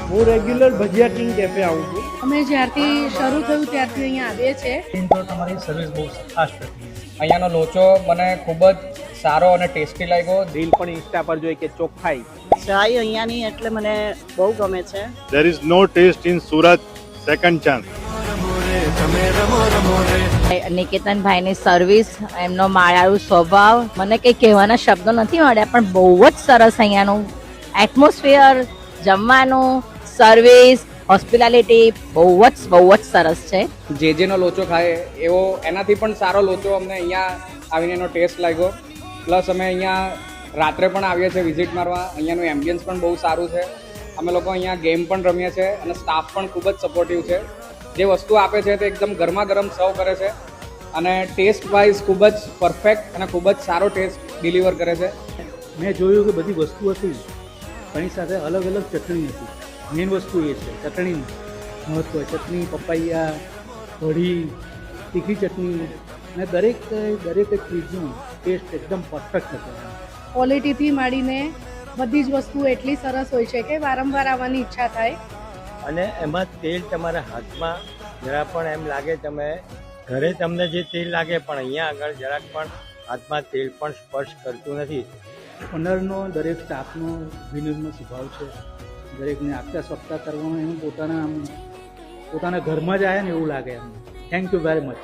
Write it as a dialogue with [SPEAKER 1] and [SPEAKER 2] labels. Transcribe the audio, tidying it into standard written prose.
[SPEAKER 1] હું રેગ્યુલર ભજીયા king cafe આવું છું.
[SPEAKER 2] અમે જ્યારથી શરૂ થયું ત્યારથી અહીંયા આવીએ છીએ.
[SPEAKER 3] તો તમારી સર્વિસ બહુ ફાસ્ટ હતી.
[SPEAKER 4] અહીંયાનો લોચો મને ખૂબ જ સારો અને ટેસ્ટી લાગ્યો.
[SPEAKER 1] રીલ પણ ઇન્સ્ટા પર જોઈ કે ચોખ્ખાઈ
[SPEAKER 5] ચાય અહીંયાની એટલે મને બહુ ગમે છે.
[SPEAKER 6] There is no taste in Surat. Second chance.
[SPEAKER 7] નિકેતનભાઈની સર્વિસ, એમનો માયાળુ સ્વભાવ, મને કંઈ કહેવાના શબ્દો નથી મળ્યા, પણ બહુ જ સરસ અહીંયાનું એટમોસ્ફિયર, જમવાનું, સર્વિસ, હોસ્પિટાલિટી બહુ જ સરસ છે.
[SPEAKER 4] જેનો લોચો ખાય એવો એનાથી પણ સારો લોચો અમને અહીંયા આવીને એનો ટેસ્ટ લાગ્યો. પ્લસ અમે અહીંયા રાત્રે પણ આવીએ છીએ વિઝિટ મારવા. અહીંયાનું એમ્બિયન્સ પણ બહુ સારું છે. અમે લોકો અહીંયા ગેમ પણ રમીએ છીએ અને સ્ટાફ પણ ખૂબ જ સપોર્ટિવ છે. જે વસ્તુ આપે છે તે એકદમ ગરમા ગરમ સર્વ કરે છે અને ટેસ્ટ વાઇઝ ખૂબ જ પરફેક્ટ અને ખૂબ જ સારો ટેસ્ટ ડિલિવર કરે છે.
[SPEAKER 3] મેં જોયું કે બધી વસ્તુ હતી એની સાથે અલગ અલગ ચટણી હતી. મેઇન વસ્તુ એ છે ચટણીનું મહત્વ. ચટણી, પપૈયા, કઢી, તીખી ચટણી અને દરેક ચીજનું ટેસ્ટ એકદમ પરફેક્ટ હતો.
[SPEAKER 2] ક્વોલિટીથી માંડીને બધી જ વસ્તુ એટલી સરસ હોય છે કે વારંવાર આવવાની ઈચ્છા થાય.
[SPEAKER 8] અને એમાં તેલ તમારા હાથમાં જરા પણ એમ લાગે તમે ઘરે તમને જે તેલ લાગે પણ અહીંયા આગળ જરાક પણ હાથમાં તેલ પણ સ્પર્શ કરતું નથી.
[SPEAKER 3] ઓનરનો દરેક સ્ટાફનો વિનમ્ર સ્વભાવ છે. દરેકને આગતા સ્વપ્તા કરવામાં એમ પોતાના ઘરમાં જ આવ્યા ને એવું લાગે એમ. Thank you very much.